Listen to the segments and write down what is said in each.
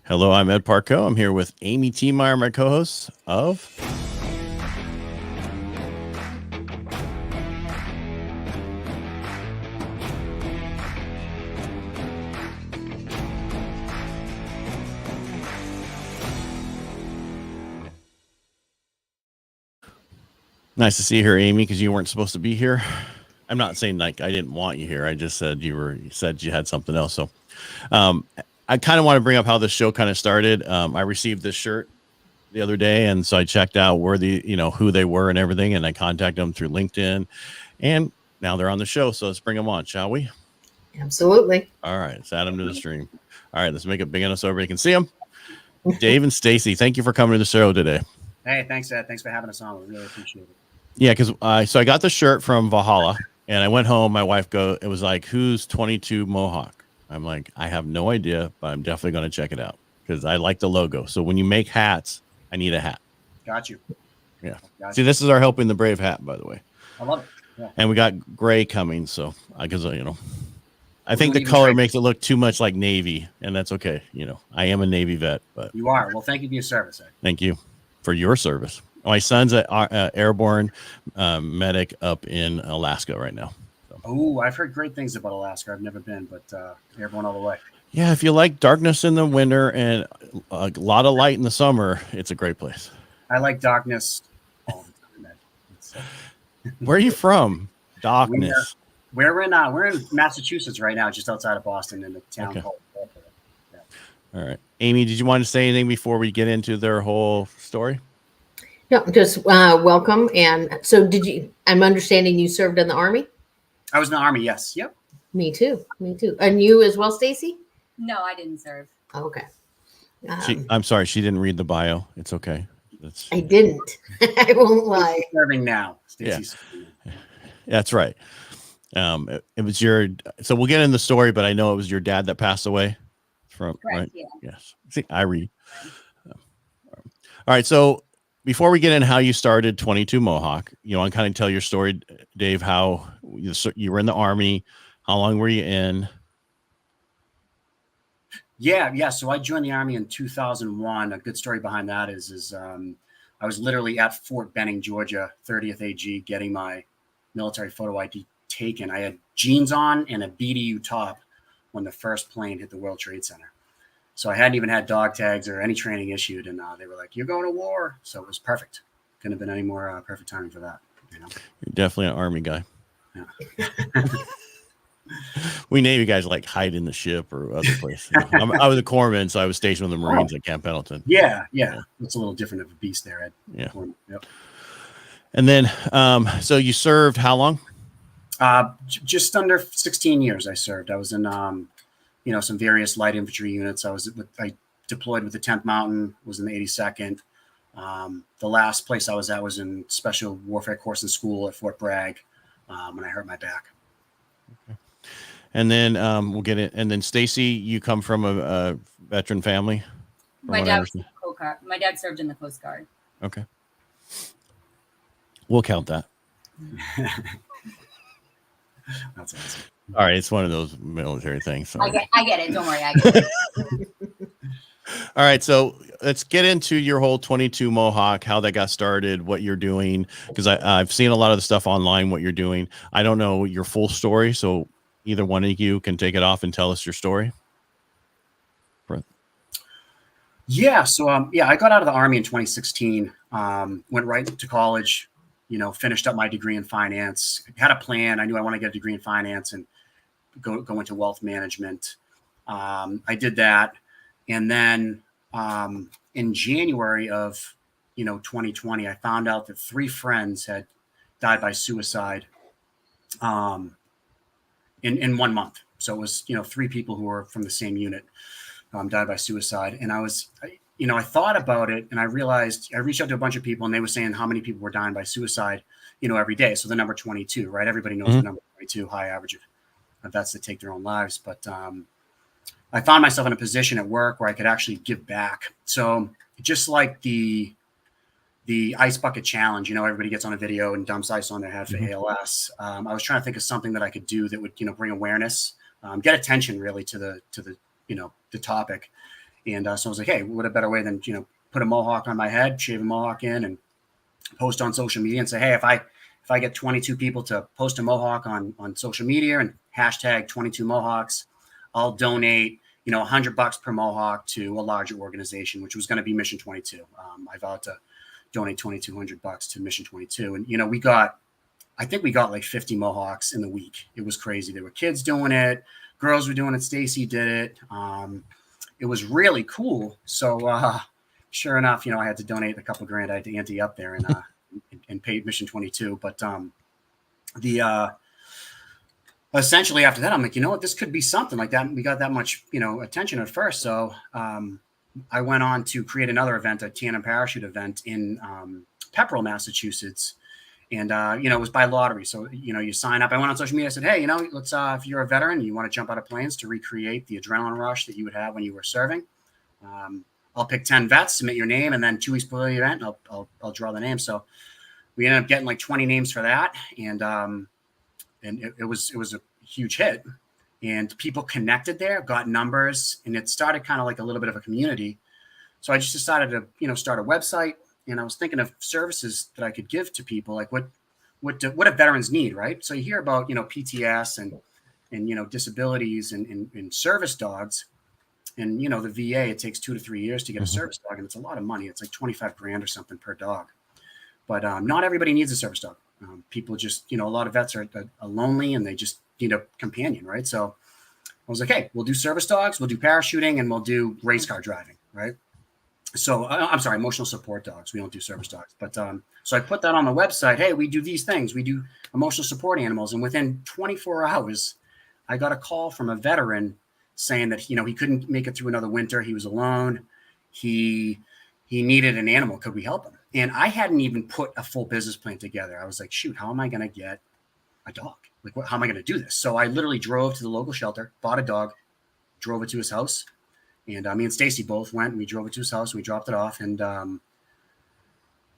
Hello, I'm Ed Parco. I'm here with Amy T. Meyer, my co-host of Nice to see you here, Amy, because you weren't supposed to be here. I'm not saying like I didn't want you here. I just said you said you had something else. So I kind of want to bring up how this show kind of started. I received this shirt the other day, and so I checked out where who they were and everything, and I contacted them through LinkedIn, and now they're on the show. So let's bring them on, shall we? Absolutely. All right, let's add them to the stream. All right, let's make it big enough so everybody can see them. Dave and Stacy, thank you for coming to the show today. Hey, thanks, Ed. Thanks for having us on. We really appreciate it. Yeah, because I got the shirt from Valhalla, and I went home. My wife it was like, "Who's 22 Mohawk?" I'm like, I have no idea, but I'm definitely going to check it out because I like the logo. So when you make hats, I need a hat. Got you. Yeah. See, this is our Helping the Brave hat, by the way. I love it. Yeah. And we got gray coming, so because I think the color makes it look too much like Navy, and that's okay. I am a Navy vet, but you are. Well, thank you for your service, Ed. Thank you for your service. My son's an airborne medic up in Alaska right now. So. Oh, I've heard great things about Alaska. I've never been, but airborne all the way. Yeah, if you like darkness in the winter and a lot of light in the summer, it's a great place. I like darkness all the time. Where are you from? Darkness. We're in Massachusetts right now, just outside of Boston, in a town called. Yeah. All right, Amy, did you want to say anything before we get into their whole story? No, just welcome. And so I'm understanding you served in the Army? I was in the Army, yes. Yep. Me too. And you as well, Stacy? No, I didn't serve. Oh, okay. I'm sorry, she didn't read the bio. It's okay. I didn't. I won't lie. Serving now. Stacey's That's right. It was so we'll get in the story, but I know it was your dad that passed away Correct, right? Yeah. Yes. See, I read. All right. So before we get in how you started 22 Mohawk, I kind of tell your story, Dave, how you were in the Army. How long were you in? Yeah. So I joined the Army in 2001. A good story behind that is I was literally at Fort Benning, Georgia, 30th AG, getting my military photo ID taken. I had jeans on and a BDU top when the first plane hit the World Trade Center. So I hadn't even had dog tags or any training issued, and they were like, "You're going to war." So it was perfect. Couldn't have been any more perfect timing for that. You're definitely an Army guy. Yeah. We Navy guys like hide in the ship or other places. I was a corpsman, so I was stationed with the Marines at Camp Pendleton. Yeah. It's a little different of a beast there, Ed. Yeah. Yep. And then, so you served how long? Just under 16 years I served. I was in, some various light infantry units. I deployed with the 10th Mountain, was in the 82nd. The last place I was at was in Special Warfare Course and School at Fort Bragg when I hurt my back. Okay. And then we'll get it. And then Stacy, you come from a veteran family? My dad served in the Coast Guard. Okay. We'll count that. That's awesome. All right, it's one of those military things. So. I get it. Don't worry, I get it. All right, so let's get into your whole 22 Mohawk, how that got started, what you're doing, because I've seen a lot of the stuff online, what you're doing. I don't know your full story, so either one of you can take it off and tell us your story. Yeah, so I got out of the Army in 2016, went right to college, finished up my degree in finance, had a plan. I knew I wanted to get a degree in finance and go into wealth management. I did that. And then in January of, 2020, I found out that 3 friends had died by suicide in 1 month. So it was, 3 people who were from the same unit died by suicide. And I thought about it and I realized I reached out to a bunch of people and they were saying how many people were dying by suicide, every day. So the number 22, right? Everybody knows the number 22, high average of vets that take their own lives. But I found myself in a position at work where I could actually give back. So just like the ice bucket challenge, everybody gets on a video and dumps ice on their head for ALS. I was trying to think of something that I could do that would, bring awareness, get attention really to the topic. And so I was like, hey, what a better way than, put a mohawk on my head, shave a mohawk in, and post on social media and say, hey, if I get 22 people to post a mohawk on social media and hashtag 22Mohawks, I'll donate, $100 per mohawk to a larger organization, which was going to be Mission 22. I vowed to donate $2,200 to Mission 22. And, I think we got like 50 mohawks in the week. It was crazy. There were kids doing it. Girls were doing it. Stacy did it. It was really cool. So sure enough, I had to donate a couple grand. I had to ante up there and paid Mission 22. But essentially after that, I'm like, what, this could be something like that. We got that much, attention at first. So I went on to create another event, a tandem parachute event in Pepperell, Massachusetts. And, it was by lottery. So, you sign up. I went on social media. I said, hey, let's, if you're a veteran, you want to jump out of planes to recreate the adrenaline rush that you would have when you were serving. I'll pick 10 vets, submit your name, and then 2 weeks before the event, I'll draw the name. So we ended up getting like 20 names for that. And it was a huge hit, and people connected there, got numbers, and it started kind of like a little bit of a community. So I just decided to, start a website. And I was thinking of services that I could give to people, like what do veterans need, right? So you hear about, PTS and disabilities and service dogs, and the VA, it takes 2 to 3 years to get a service dog, and it's a lot of money. It's like 25 grand or something per dog. But not everybody needs a service dog. People just, a lot of vets are lonely and they just need a companion, right? So I was like, hey, we'll do service dogs, we'll do parachuting, and we'll do race car driving, right? So I'm sorry, emotional support dogs. We don't do service dogs. But so I put that on the website. Hey, we do these things. We do emotional support animals. And within 24 hours, I got a call from a veteran saying that, he couldn't make it through another winter. He was alone. He needed an animal. Could we help him? And I hadn't even put a full business plan together. I was like, shoot, how am I going to get a dog? Like, how am I going to do this? So I literally drove to the local shelter, bought a dog, drove it to his house. And me and Stacy both went, and we drove it to his house, and we dropped it off. And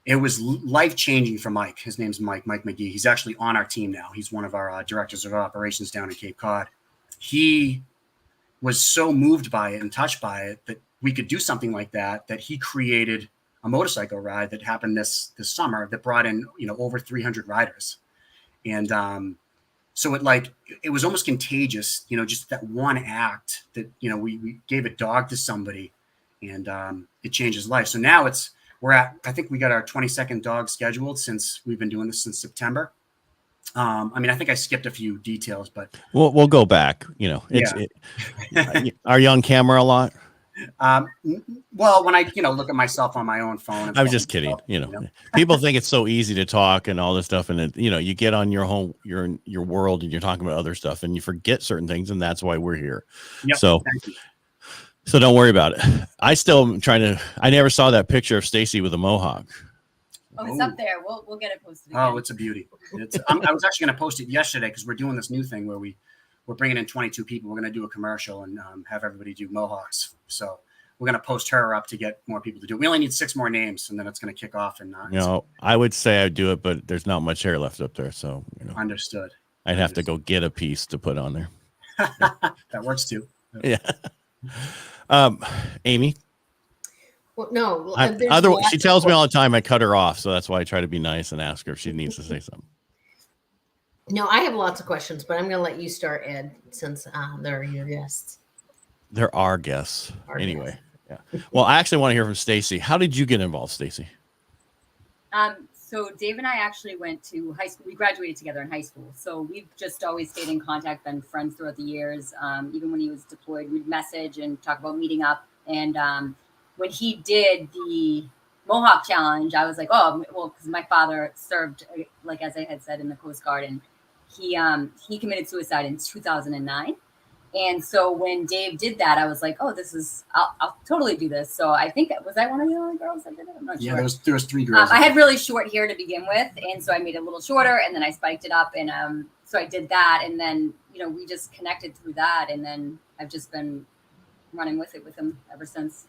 it was life-changing for Mike. His name's Mike McGee. He's actually on our team now. He's one of our directors of operations down in Cape Cod. He was so moved by it and touched by it that we could do something like that he created a motorcycle ride that happened this summer that brought in, over 300 riders. And so it was almost contagious, just that one act that, we gave a dog to somebody, and it changed his life. So now I think we got our 22nd dog scheduled since we've been doing this since September. I think I skipped a few details, but we'll go back. Are you on camera a lot? Well, when I, look at myself on my own phone. I was just kidding. People think it's so easy to talk and all this stuff. And you get on your world and you're talking about other stuff and you forget certain things. And that's why we're here. Yep, so don't worry about it. I never saw that picture of Stacy with a mohawk. Oh, it's up there. We'll get it posted again. Oh, it's a beauty. I was actually going to post it yesterday because we're doing this new thing where we're bringing in 22 people. We're going to do a commercial and have everybody do mohawks. So we're going to post her up to get more people to do it. We only need 6 more names, and then it's going to kick off. And I would say I'd do it, but there's not much hair left up there. So understood. I'd have to go get a piece to put on there. That works too. Yeah. Amy. Well, no. She tells me all the time I cut her off, so that's why I try to be nice and ask her if she needs to say something. No, I have lots of questions, but I'm going to let you start, Ed, since they're your guests. There are guests. Anyway. Yeah. Well, I actually want to hear from Stacy. How did you get involved, Stacy? So Dave and I actually went to high school. We graduated together in high school. So we've just always stayed in contact, been friends throughout the years. Even when he was deployed, we'd message and talk about meeting up. And when he did the Mohawk Challenge, I was like, oh, well, because my father served, like as I had said, in the Coast Guard, and he committed suicide in 2009. And so when Dave did that, I was like, oh, I'll totally do this. So I think, was I one of the only girls that did it? I'm not sure. Yeah, there was 3 girls. I had really short hair to begin with. And so I made it a little shorter, and then I spiked it up. And so I did that. And then, we just connected through that. And then I've just been running with him ever since.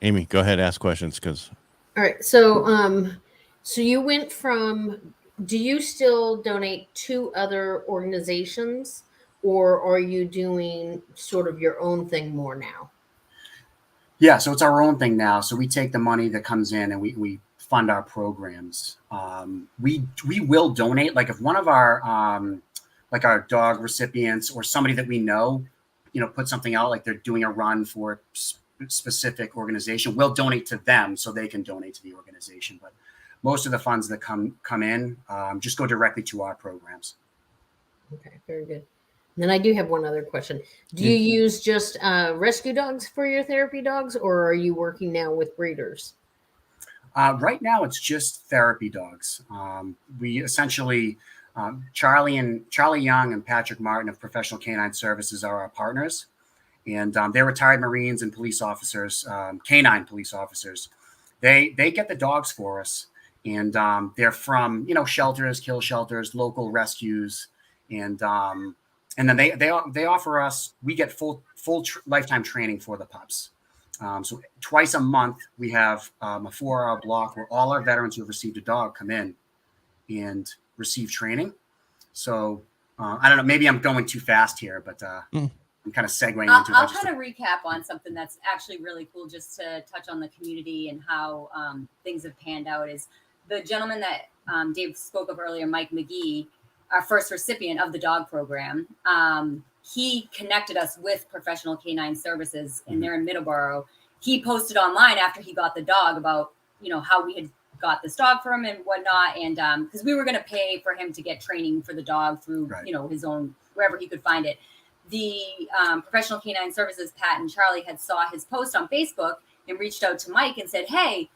Amy, go ahead, ask questions. All right. So you went from, do you still donate to other organizations, or are you doing sort of your own thing more now? Yeah, so it's our own thing now. So we take the money that comes in and we fund our programs. We will donate. Like if one of our like our dog recipients or somebody that we know, put something out, like they're doing a run for a specific organization, we'll donate to them so they can donate to the organization. But most of the funds that come in just go directly to our programs. Okay, very good. Then I do have one other question. Do you use just rescue dogs for your therapy dogs, or are you working now with breeders? Right now, it's just therapy dogs. We essentially, Charlie Young and Patrick Martin of Professional Canine Services are our partners, and they're retired Marines and police officers, canine police officers. They get the dogs for us, and they're from shelters, kill shelters, local rescues, and then they offer us. We get full lifetime training for the pups. So twice a month, we have a 4-hour block where all our veterans who have received a dog come in and receive training. So I don't know, maybe I'm going too fast here, but I'm kind of segueing into it. I'll kind of recap on something that's actually really cool, just to touch on the community and how things have panned out. Is the gentleman that Dave spoke of earlier, Mike McGee, our first recipient of the dog program. He connected us with Professional Canine Services, and they're in Middleborough. He posted online after he got the dog about, how we had got this dog for him and whatnot. And because we were going to pay for him to get training for the dog through, his own, wherever he could find it. The Professional Canine Services, Pat and Charlie, had saw his post on Facebook and reached out to Mike and said, hey,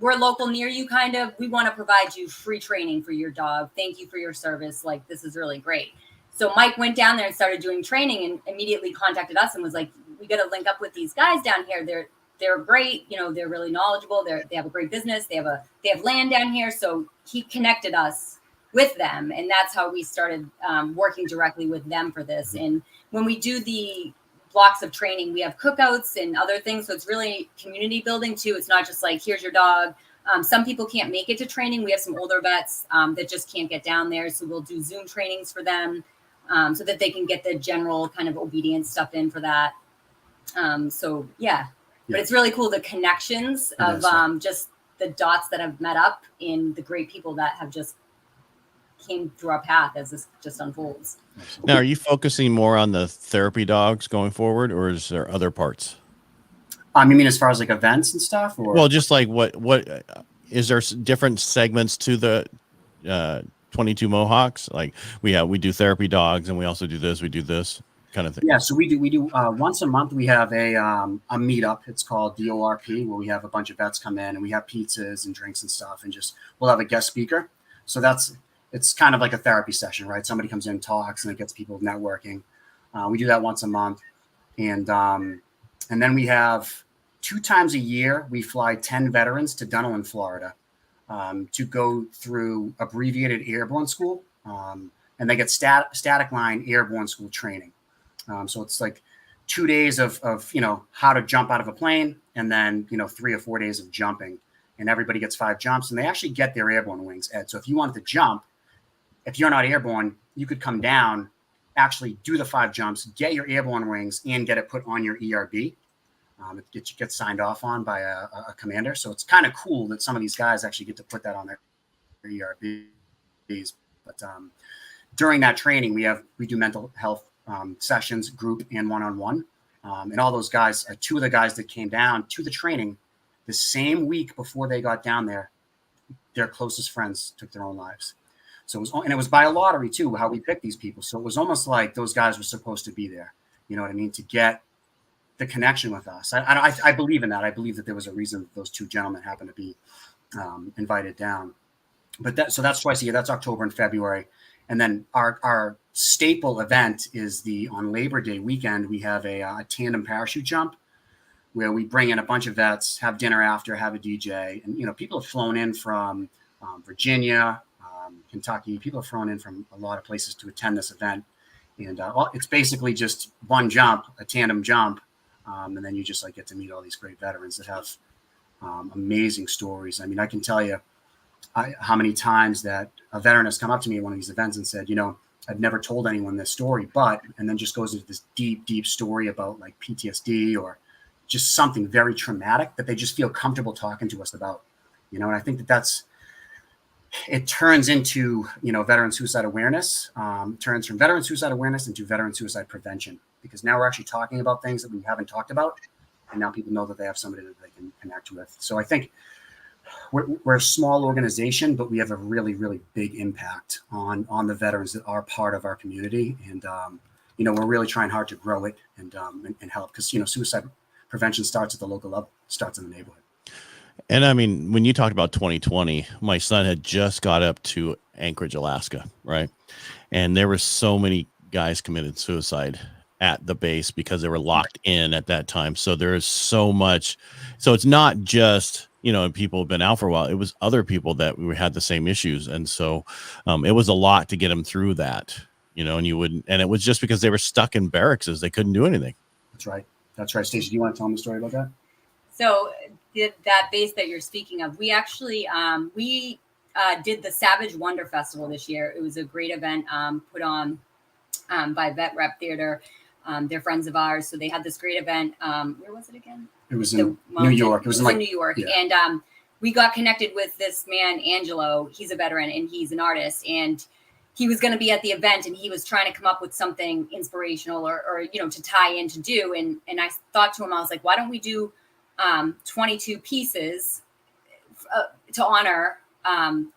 we're local near you, kind of. We want to provide you free training for your dog. Thank you for your service. Like, this is really great. So Mike went down there and started doing training and immediately contacted us and was like, we got to link up with these guys down here. They're great. They're really knowledgeable. They have a great business. They have land down here. So he connected us with them. And that's how we started working directly with them for this. And when we do the blocks of training, we have cookouts and other things. So it's really community building too. It's not just like, here's your dog. Some people can't make it to training. We have some older vets that just can't get down there. So we'll do Zoom trainings for them. So that they can get the general kind of obedience stuff in for that. But it's really cool, the connections of just the dots that have met up in the great people that have just came through our path as this just unfolds. Now, are you focusing more on the therapy dogs going forward, or is there other parts? You mean as far as like events and stuff? Or? Well, just like what is there different segments to the 22 Mohawks? Like we do therapy dogs, and we also do this. We do this kind of thing. Yeah, so we do once a month. We have a meetup. It's called DORP, where we have a bunch of vets come in, and we have pizzas and drinks and stuff, and we'll have a guest speaker. So it's kind of like a therapy session, right? Somebody comes in, talks, and it gets people networking. We do that once a month, and then we have 2 times a year we fly 10 veterans to Dunedin, Florida. To go through abbreviated airborne school, and they get static line airborne school training. So it's like 2 days of how to jump out of a plane, and then 3 or 4 days of jumping, and everybody gets 5 jumps, and they actually get their airborne wings, Ed. So if you wanted to jump, if you're not airborne, you could come down, actually do the 5 jumps, get your airborne wings, and get it put on your ERB. It gets signed off on by a commander. So it's kind of cool that some of these guys actually get to put that on their ERBs. But during that training, we do mental health sessions, group and one-on-one. And all those guys, 2 of the guys that came down to the training the same week before they got down there, their closest friends took their own lives. So it was by a lottery too, how we picked these people. So it was almost like those guys were supposed to be there. You know what I mean? To get the connection with us. I believe in that. I believe that there was a reason those 2 gentlemen happened to be invited down. But that's twice a year. That's October and February. And then our staple event is on Labor Day weekend, we have a tandem parachute jump where we bring in a bunch of vets, have dinner after, have a DJ. And, people have flown in from Virginia, Kentucky. People have flown in from a lot of places to attend this event. And it's basically just one jump, a tandem jump. And then you just get to meet all these great veterans that have amazing stories. I mean, I can tell you how many times that a veteran has come up to me at one of these events and said, I've never told anyone this story, and then just goes into this deep story about like PTSD or just something very traumatic that they just feel comfortable talking to us about, and I think it turns into, veteran suicide awareness, turns from veteran suicide awareness into veteran suicide prevention, because now we're actually talking about things that we haven't talked about. And now people know that they have somebody that they can connect with. So I think we're a small organization, but we have a really, really big impact on the veterans that are part of our community. And, we're really trying hard to grow it and help, because, suicide prevention starts at the local level, starts in the neighborhood. And I mean, when you talked about 2020, my son had just got up to Anchorage, Alaska, right? And there were so many guys committed suicide at the base because they were locked in at that time. So there is so much. So it's not just, people have been out for a while. It was other people that we had the same issues. And so it was a lot to get them through that, and it was just because they were stuck in barracks. They couldn't do anything. That's right. Stacey, do you want to tell them the story about that? So that base that you're speaking of, we actually, we did the Savage Wonder Festival this year. It was a great event put on by Vet Rep Theater. They're friends of ours. So they had this great event. Where was it again? It was in New York. It was in New York. Yeah. And we got connected with this man, Angelo. He's a veteran and he's an artist. And he was going to be at the event and he was trying to come up with something inspirational or to tie in to do. And I thought to him, I was like, why don't we do 22 pieces to honor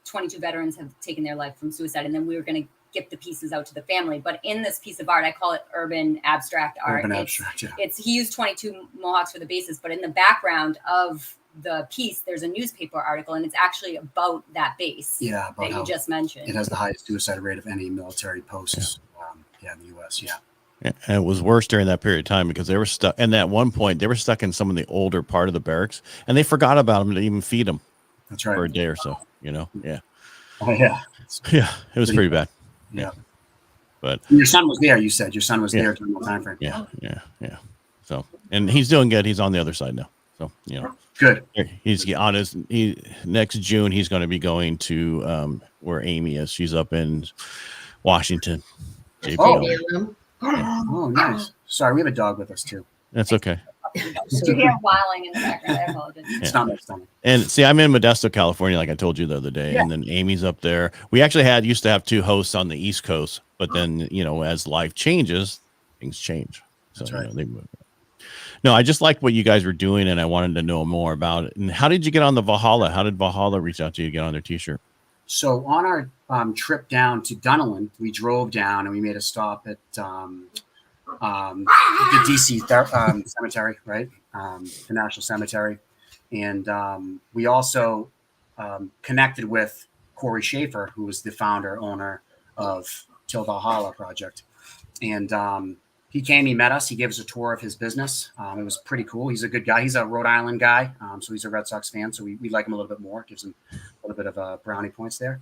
22 veterans have taken their life from suicide. And then we were going to get the pieces out to the family. But in this piece of art, I call it urban abstract art. He used 22 Mohawks for the basis, but in the background of the piece, there's a newspaper article, and it's actually about that base. Yeah, that you just mentioned. It has the highest suicide rate of any military post. In the U.S. Yeah. And it was worse during that period of time because they were stuck. And at one point, they were stuck in some of the older part of the barracks, and they forgot about them to even feed them. That's right. For a day or so, Yeah. Oh, yeah. Yeah. It was pretty bad. Yeah. But your son was there. You said your son was there during the time frame. Yeah. So, and he's doing good. He's on the other side now. So, good. He's on next June. He's going to be going to where Amy is. She's up in Washington. Oh, nice. Sorry, we have a dog with us too. That's okay. You hear whiling in the background. I apologize. It's not my stomach. And see, I'm in Modesto, California, like I told you the other day, and then Amy's up there. We actually used to have two hosts on the East Coast, but then as life changes, things change. So That's right. They move. No, I just liked what you guys were doing, and I wanted to know more about it. And how did you get on the Valhalla? How did Valhalla reach out to you to get on their T-shirt? So on our trip down to Dunellen, we drove down and we made a stop at the DC cemetery, right? The National Cemetery. And we also connected with Corey Schaefer, who was the founder, owner of Till Valhalla Project. And he came, he met us, he gave us a tour of his business. It was pretty cool. He's a good guy. He's a Rhode Island guy. So he's a Red Sox fan. So we like him a little bit more. Gives him a little bit of brownie points there.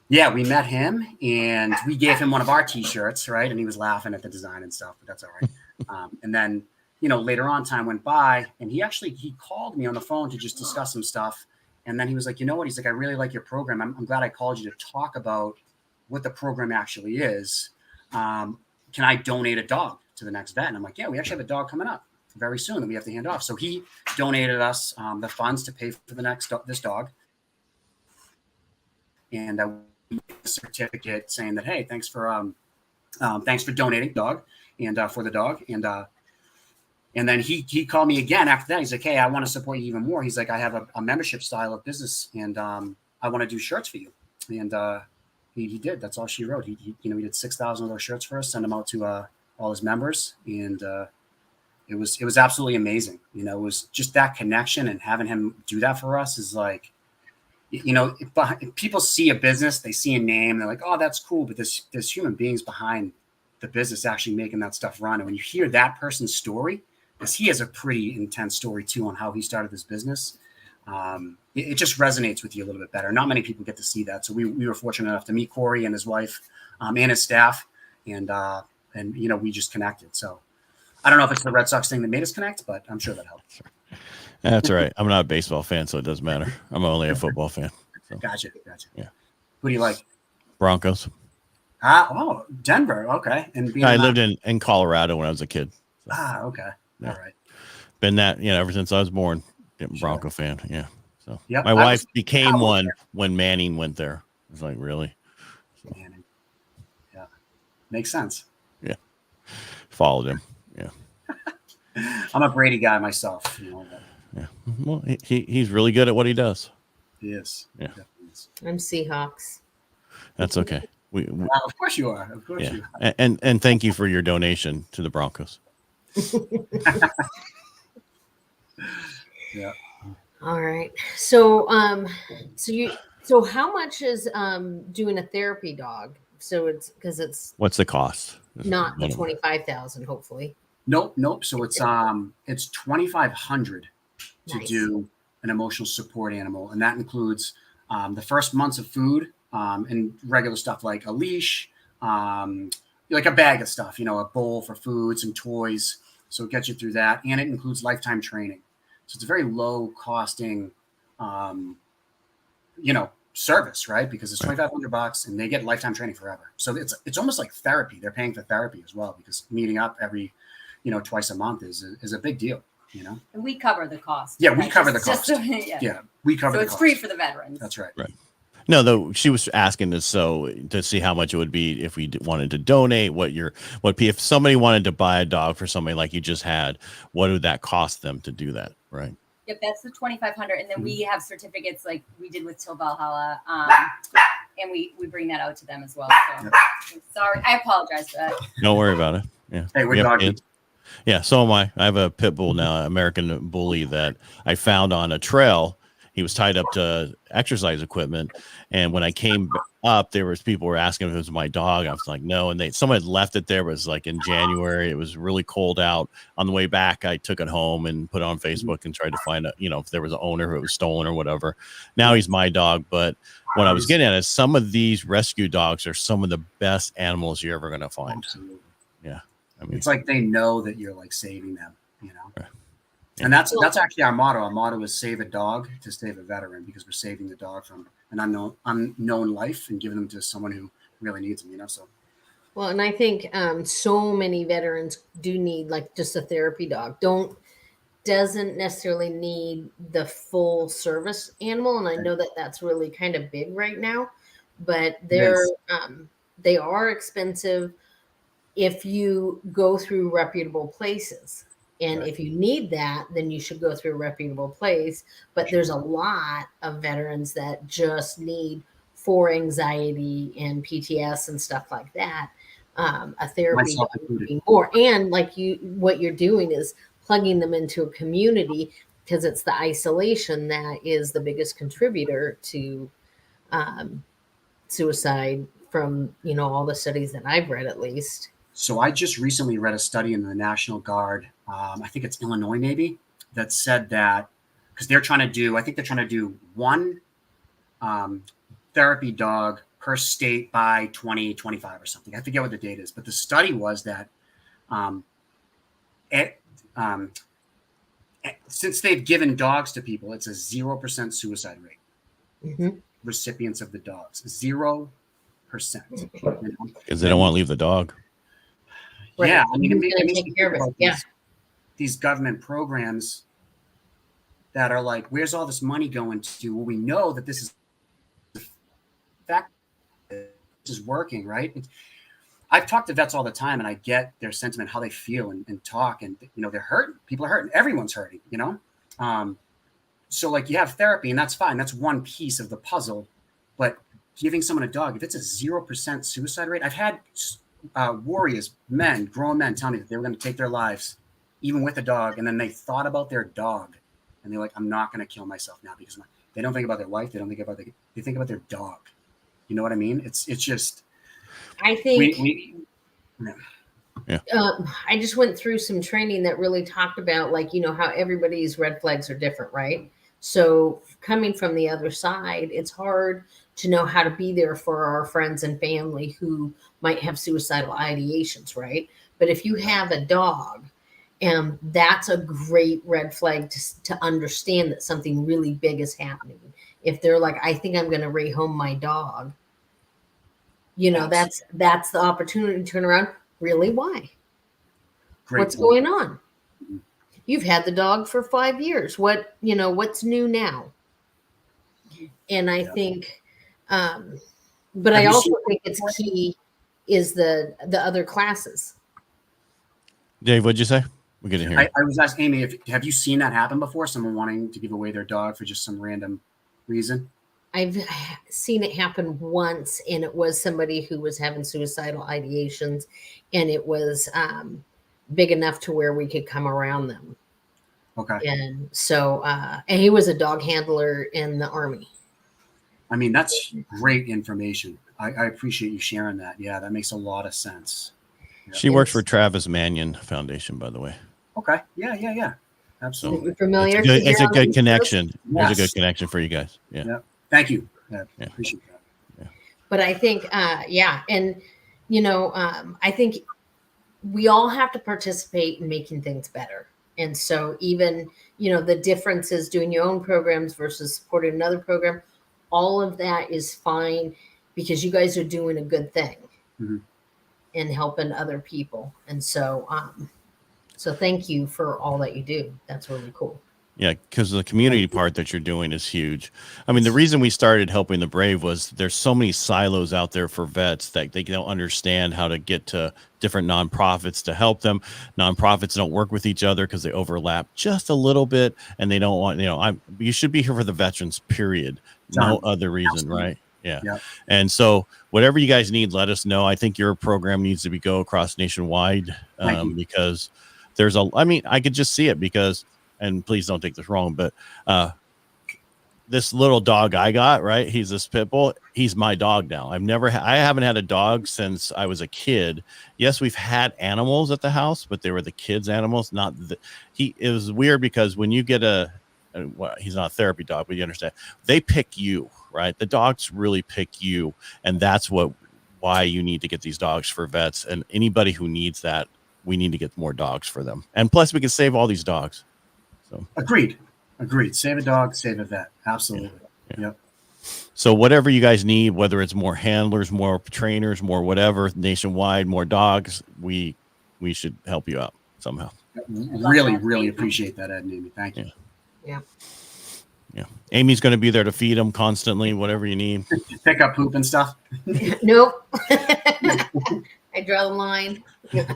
We met him and we gave him one of our T-shirts, right? And he was laughing at the design and stuff, but that's all right. And then, later on, time went by and he called me on the phone to just discuss some stuff. And then he was like, you know what? He's like, I really like your program. I'm glad I called you to talk about what the program actually is. Can I donate a dog to the next vet? And I'm like, yeah, we actually have a dog coming up very soon that we have to hand off. So he donated us the funds to pay for this dog. And a certificate saying that, hey, thanks for donating dog and for the dog. And then he called me again after that. He's like, hey, I want to support you even more. He's like, I have a membership style of business and I want to do shirts for you. And he did. That's all she wrote. He did 6,000 of those shirts for us, sent them out to all his members. And it was absolutely amazing. It was just that connection, and having him do that for us is like, if people see a business, they see a name, they're like, oh, that's cool. But there's human beings behind the business actually making that stuff run. And when you hear that person's story, because he has a pretty intense story too on how he started this business, it just resonates with you a little bit better. Not many people get to see that. So we were fortunate enough to meet Corey and his wife and his staff, and we just connected. So I don't know if it's the Red Sox thing that made us connect, but I'm sure that helped. That's all right. I'm not a baseball fan, so it doesn't matter. I'm only a football fan. So. Gotcha. Yeah. Who do you like? Broncos. Oh, Denver. Okay. And being I lived in Colorado when I was a kid. So, okay. Yeah. All right. been that, ever since I was born, getting Sure. Bronco fan. Yeah. So Yep, my I wife was- became I was one there. when Manning went there. I was like, really? Man, yeah. Makes sense. Followed him. Yeah. I'm a Brady guy myself. But Yeah. Well, he's really good at what he does. he is. Yeah. Definitely is. I'm Seahawks. That's okay. We Of course you are. Of course yeah. you are. And thank you for your donation to the Broncos. Yeah. All right. So so how much is doing a therapy dog? So it's What's the cost? not the 25,000, hopefully. Nope. So it's 2,500 to Nice. do an emotional support animal, and that includes the first months of food and regular stuff like a leash, like a bag of stuff, a bowl for food, some toys. So it gets you through that, and it includes lifetime training. So it's a very low costing, service, right? Because it's $2,500 and they get lifetime training forever. So it's almost like therapy. They're paying for therapy as well, because meeting up every, twice a month is a big deal, And we cover the cost. Yeah, we That's cover the just- cost. yeah. Yeah, we cover So the it's cost. free for the veterans. That's right. No, though she was asking this to see how much it would be if we wanted to donate. If somebody wanted to buy a dog for somebody like you just had, what would that cost them to do that? Right. Yep, that's the 2,500, and then we have certificates like we did with Till Valhalla, and we bring that out to them as well. So sorry, I apologize for that. Don't worry about it. Yeah. Hey, We we're have dog. kids. Yeah, so am I. I have a pit bull now, American bully, that I found on a trail. He was tied up to exercise equipment, and when I came up, people were asking if it was my dog. I was like, no, and someone had left it there. It was like in January. It was really cold out. On the way back, I took it home and put it on Facebook and tried to find out, if there was an owner who it was stolen or whatever. Now he's my dog, but what I was getting at is some of these rescue dogs are some of the best animals you're ever going to find. Absolutely. Yeah, I mean, It's like they know that you're like saving them, Right. And that's actually our motto. Our motto is save a dog to save a veteran, because we're saving the dog from an unknown life and giving them to someone who really needs them, So Well, and I think so many veterans do need like just a therapy dog. Doesn't necessarily need the full service animal, and I know that that's really kind of big right now. But they are expensive if you go through reputable places. And if you need that, then you should go through a reputable place. But there's a lot of veterans that just need, for anxiety and PTS and stuff like that, a therapy Myself dog would included. be more. And like what you're doing is plugging them into a community, because it's the isolation that is the biggest contributor to suicide from, all the studies that I've read, at least. So I just recently read a study in the National Guard, I think it's Illinois maybe, that said that, because they're trying to do one therapy dog per state by 2025 or something. I forget what the date is, but the study was that since they've given dogs to people, it's a 0% suicide rate. Mm-hmm. Recipients of the dogs, 0%. because they don't want to leave the dog. Right. Yeah, I mean, Who's it gonna makes take me care of think it? about Yeah. these government programs that are like, where's all this money going to? Well, we know that this is working, right? I've talked to vets all the time, and I get their sentiment, how they feel and talk, and they're hurting. People are hurting. Everyone's hurting. So like you have therapy, and that's fine. That's one piece of the puzzle, but giving someone a dog, if it's a 0% suicide rate, I've had warriors, grown men tell me that they were going to take their lives even with a dog, and then they thought about their dog and they're like, I'm not going to kill myself now, because they don't think about their wife, they don't think about they think about their dog. You know what I mean? It's just, I think yeah. I just went through some training that really talked about, like, how everybody's red flags are different, right? So coming from the other side, it's hard to know how to be there for our friends and family who might have suicidal ideations, right? But if you have a dog, that's a great red flag to understand that something really big is happening. If they're like, I think I'm going to rehome my dog, that's the opportunity to turn around. Really? Why? Great What's point. going on? You've had the dog for 5 years. What's new now? And I think, but I also think it's key is the other classes. Dave, what'd you say? We're getting here. I was asking Amy, have you seen that happen before? Someone wanting to give away their dog for just some random reason? I've seen it happen once, and it was somebody who was having suicidal ideations, and it was big enough to where we could come around them. Okay. And so, and he was a dog handler in the Army. I mean, that's great information. I appreciate you sharing that. Yeah, that makes a lot of sense. Yeah. She works for Travis Manion Foundation, by the way. Okay. Yeah. Absolutely. You're familiar? It's a good connection. Yes. It's a good connection for you guys. Yeah. Thank you. Yeah. Appreciate that. Yeah. But I think, and I think we all have to participate in making things better. And so even, the differences doing your own programs versus supporting another program, all of that is fine because you guys are doing a good thing and helping other people. And so, so thank you for all that you do. That's really cool. Yeah, because the community part that you're doing is huge. I mean, the reason we started helping the Brave was there's so many silos out there for vets that they don't understand how to get to different nonprofits to help them. Nonprofits don't work with each other because they overlap just a little bit, and they don't want, you should be here for the veterans, period. No other reason, Absolutely. right? Yeah. And so whatever you guys need, let us know. I think your program needs to go across nationwide because I could just see it because, and please don't take this wrong, but this little dog I got, right? He's this pit bull. He's my dog now. I haven't had a dog since I was a kid. Yes, we've had animals at the house, but they were the kids' animals. It was weird because when you get he's not a therapy dog, but you understand, they pick you, right? The dogs really pick you. And that's why you need to get these dogs for vets, and anybody who needs that, we need to get more dogs for them. And plus we can save all these dogs. So Agreed. Save a dog, save a vet. Absolutely. Yeah. Yep. So whatever you guys need, whether it's more handlers, more trainers, more whatever, nationwide, more dogs, we should help you out somehow. Really appreciate that, Ed and Amy. Thank you. Yeah. Amy's going to be there to feed them constantly, whatever you need. Pick up poop and stuff. Nope. I draw the line. That's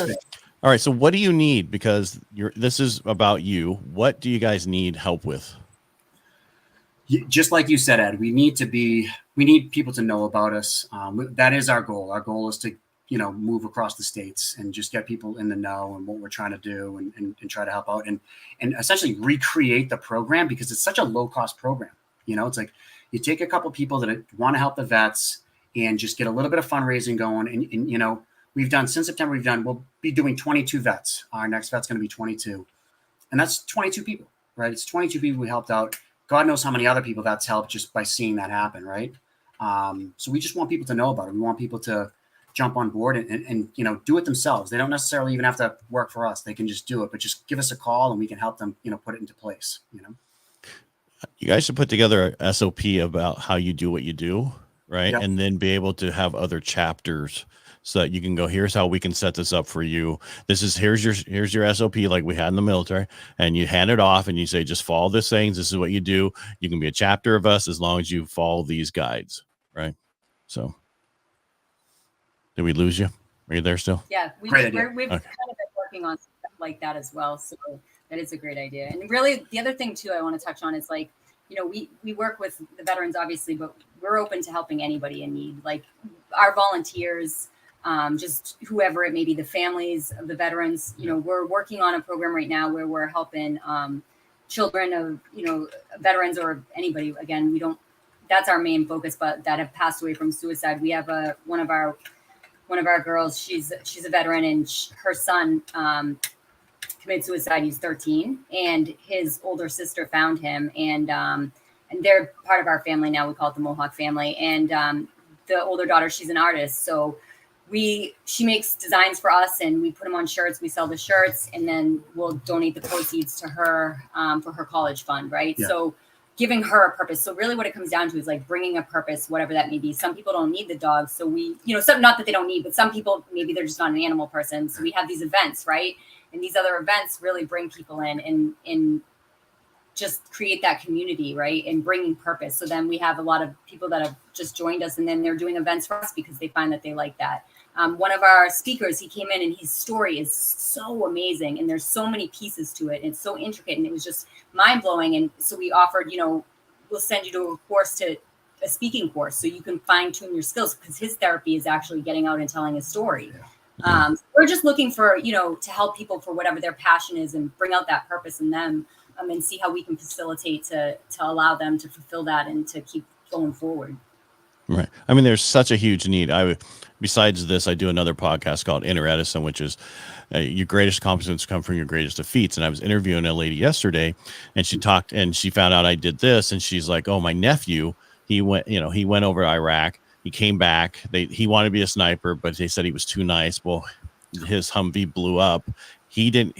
fair. All right. So what do you need? Because this is about you. What do you guys need help with? Just like you said, Ed, we need people to know about us. That is our goal. Our goal is to, move across the states and just get people in the know and what we're trying to do and try to help out and essentially recreate the program because it's such a low cost program. It's like you take a couple people that want to help the vets and just get a little bit of fundraising going. And we've done since September, we'll be doing 22 vets. Our next vet's going to be 22. And that's 22 people, right? It's 22 people we helped out. God knows how many other people that's helped just by seeing that happen, right? So we just want people to know about it. We want people to jump on board and do it themselves. They don't necessarily even have to work for us. They can just do it, but just give us a call and we can help them, put it into place, You guys should put together a SOP about how you do what you do, right? Yep. And then be able to have other chapters so that you can go, here's how we can set this up for you. Here's your SOP like we had in the military, and you hand it off and you say, just follow these things. This is what you do. You can be a chapter of us as long as you follow these guides, right? So did we lose you? Are you there still? Yeah, we've kind of been working on stuff like that as well. So that is a great idea. And really, the other thing too I want to touch on is we work with the veterans obviously, but we're open to helping anybody in need. Like our volunteers, just whoever it may be, the families of the veterans. We're working on a program right now where we're helping children of veterans or anybody. Again, that's our main focus, but that have passed away from suicide. We have one of our girls, she's a veteran, and her son committed suicide. He's 13, and his older sister found him, and they're part of our family now. We call it the Mohawk family. And the older daughter, she's an artist, so she makes designs for us, and we put them on shirts. We sell the shirts, and then we'll donate the proceeds to her for her college fund, right? Yeah. So giving her a purpose. So really what it comes down to is like bringing a purpose, whatever that may be. Some people don't need the dogs. So we, some, not that they don't need, but some people, maybe they're just not an animal person. So we have these events, right? And these other events really bring people in and just create that community, right? And bringing purpose. So then we have a lot of people that have just joined us, and then they're doing events for us because they find that they like that. One of our speakers, he came in and his story is so amazing. And there's so many pieces to it. And it's so intricate. And it was just mind blowing. And so we offered, we'll send you to a speaking course so you can fine tune your skills, because his therapy is actually getting out and telling his story. We're just looking for, to help people for whatever their passion is and bring out that purpose in them, and see how we can facilitate to allow them to fulfill that and to keep going forward. Right. I mean, there's such a huge need. Besides this, I do another podcast called Inner Edison, which is your greatest accomplishments come from your greatest defeats. And I was interviewing a lady yesterday, and she talked, and she found out I did this, and she's like, "Oh, my nephew, he went over to Iraq. He came back. He wanted to be a sniper, but they said he was too nice. Well, his Humvee blew up. He didn't.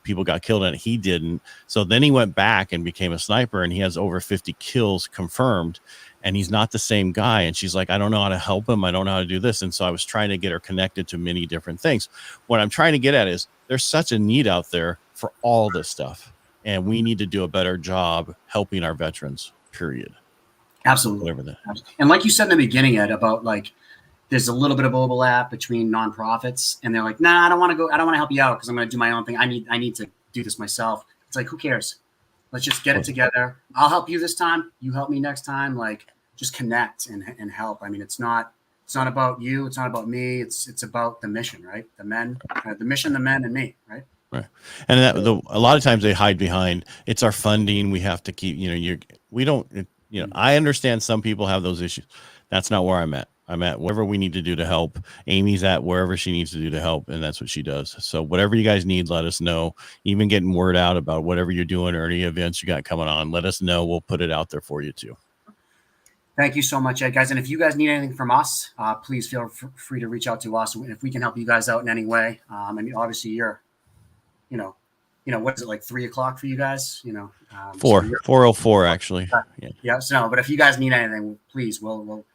People got killed in it. He didn't. So then he went back and became a sniper, and he has over 50 kills confirmed." And he's not the same guy. And she's like, "I don't know how to help him. I don't know how to do this." And so I was trying to get her connected to many different things. What I'm trying to get at is there's such a need out there for all this stuff. And we need to do a better job helping our veterans, period. Absolutely. Whatever that. And like you said in the beginning, Ed, about like, there's a little bit of overlap between nonprofits, and they're like, "Nah, I don't want to go. I don't want to help you out because I'm going to do my own thing. I need to do this myself." It's like, who cares? Let's just get it together. I'll help you this time. You help me next time. Like, just connect and help. I mean, it's not about you. It's not about me. It's about the mission, right? The mission, the men, and me, right? Right. And a lot of times they hide behind, it's our funding. We have to keep, I understand some people have those issues. That's not where I'm at. I'm at whatever we need to do to help. Amy's at wherever she needs to do to help, and that's what she does. So whatever you guys need, let us know. Even getting word out about whatever you're doing or any events you got coming on, let us know. We'll put it out there for you too. Thank you so much, Ed, guys. And if you guys need anything from us, please feel free to reach out to us if we can help you guys out in any way. I mean, obviously you're, what is it, like 3:00 for you guys? 4:04 actually. Yeah. So, but if you guys need anything, please, we'll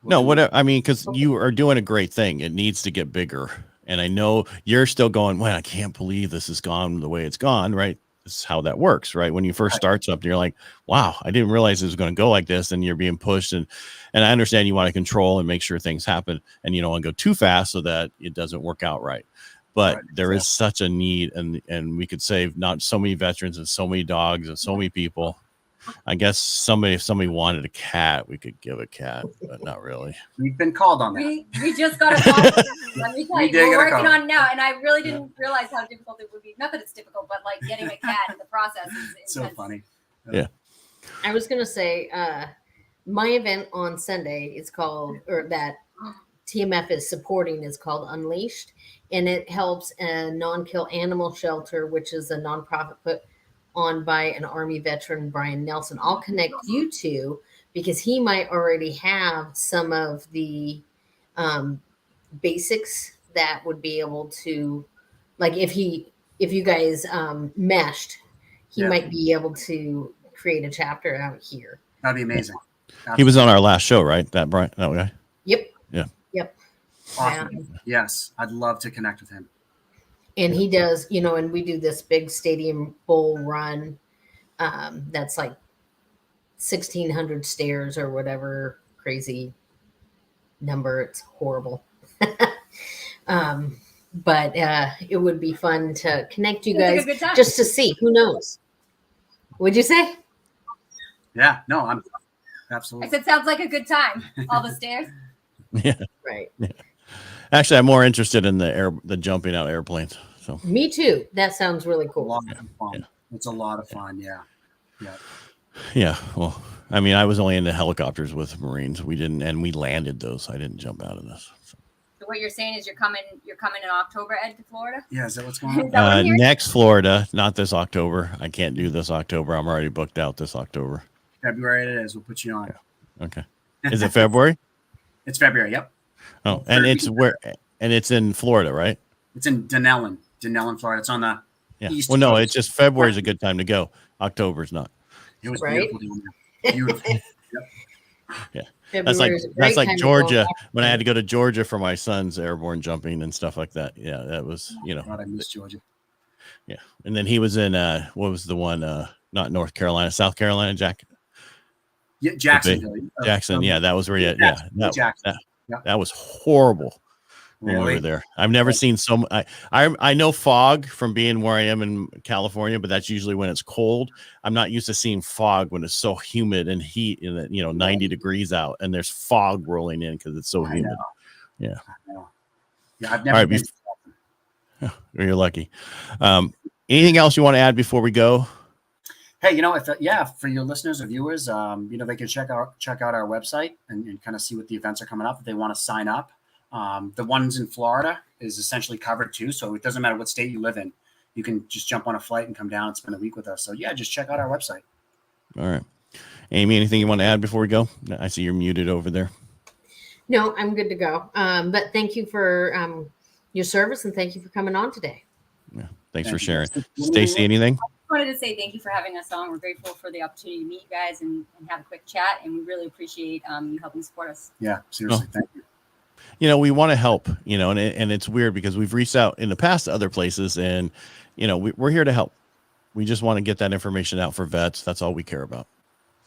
no, whatever. I mean, because you are doing a great thing. It needs to get bigger. And I know you're still going, "Man, I can't believe this has gone the way it's gone," right? This is how that works, right? When you first start something, you're like, "Wow, I didn't realize it was going to go like this." And you're being pushed. And I understand you want to control and make sure things happen, and you don't want to go too fast so that it doesn't work out right. But there is such a need, and we could save not so many veterans and so many dogs and so many people. I guess if somebody wanted a cat, we could give a cat, but not really. We've been called on that. We just got a call. Let me tell you, we're working on it now, and I really didn't realize how difficult it would be. Not that it's difficult, but like getting a cat in the process is so funny. Yeah. I was going to say, my event on Sunday is called, or that TMF is supporting, is called Unleashed, and it helps a non-kill animal shelter, which is a nonprofit put on by an Army veteran, Brian Nelson. I'll connect you to, because he might already have some of the basics that would be able to, like, if you guys meshed, he might be able to create a chapter out here. That'd be amazing. He was on our last show, right? That Brian, that guy. Yep. Yeah. Yep. Awesome. Yes, I'd love to connect with him. And he does, and we do this big stadium bowl run. That's like 1,600 stairs or whatever crazy number. It's horrible. But it would be fun to connect you guys just to see. Who knows? What'd you say? Yeah, no, I'm absolutely. I said, sounds like a good time. All the stairs. Yeah. Right. Yeah. Actually, I'm more interested in the jumping out airplanes. So me too. That sounds really cool. A lot of fun. Yeah. It's a lot of fun. Yeah. Yeah. Yeah. Well, I mean, I was only in the helicopters with Marines. We landed those. I didn't jump out of this. So what you're saying is you're coming in October, Ed, to Florida? Yeah. Is that what's going on? Next Florida, not this October. I can't do this October. I'm already booked out this October. February it is. We'll put you on. Yeah. Okay. Is it February? It's February. Yep. Oh, and it's where? And it's in Florida, right? It's in Denellen, Florida. It's on the east Well, no, coast. it's just February is a good time to go. October's not. It was Right? beautiful. Beautiful. Yeah. February That's is a great that's time like to go on Georgia back. when I had to go to Georgia for my son's airborne jumping and stuff like that. Yeah, that was, God, I miss Georgia. yeah. And then he was in what was the one not North Carolina, South Carolina, Yeah, Jacksonville. Jackson. Yeah, that was where you, Jackson. yeah. Jackson. Yeah. That was horrible when we Really? were there. I've never seen so much. I know fog from being where I am in California, but that's usually when it's cold. I'm not used to seeing fog when it's so humid and heat and 90 degrees out and there's fog rolling in because it's so I humid. know. Yeah. I know. Yeah, I've All never right, been. You're lucky. Anything else you want to add before we go? Hey, for your listeners or viewers, they can check out our website and kind of see what the events are coming up if they want to sign up. The ones in Florida is essentially covered too, so it doesn't matter what state you live in. You can just jump on a flight and come down and spend a week with us. So yeah, just check out our website. All right, Amy, anything you want to add before we go? I see you're muted over there. No, I'm good to go. But thank you for your service and thank you for coming on today. Yeah, thanks for Thank you. sharing. Stacy, anything? I wanted to say thank you for having us on. We're grateful for the opportunity to meet you guys and have a quick chat, and we really appreciate you helping support us. Yeah, seriously, thank you. We want to help, and it's weird because we've reached out in the past to other places and, we're here to help. We just want to get that information out for vets. That's all we care about.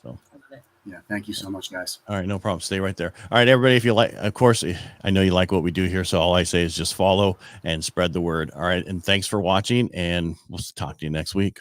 So, I love it. Yeah, thank you so much, guys. all right, no problem. Stay right there. All right, everybody, if you like, of course, I know you like what we do here. So all I say is just follow and spread the word. All right. And thanks for watching, and we'll talk to you next week.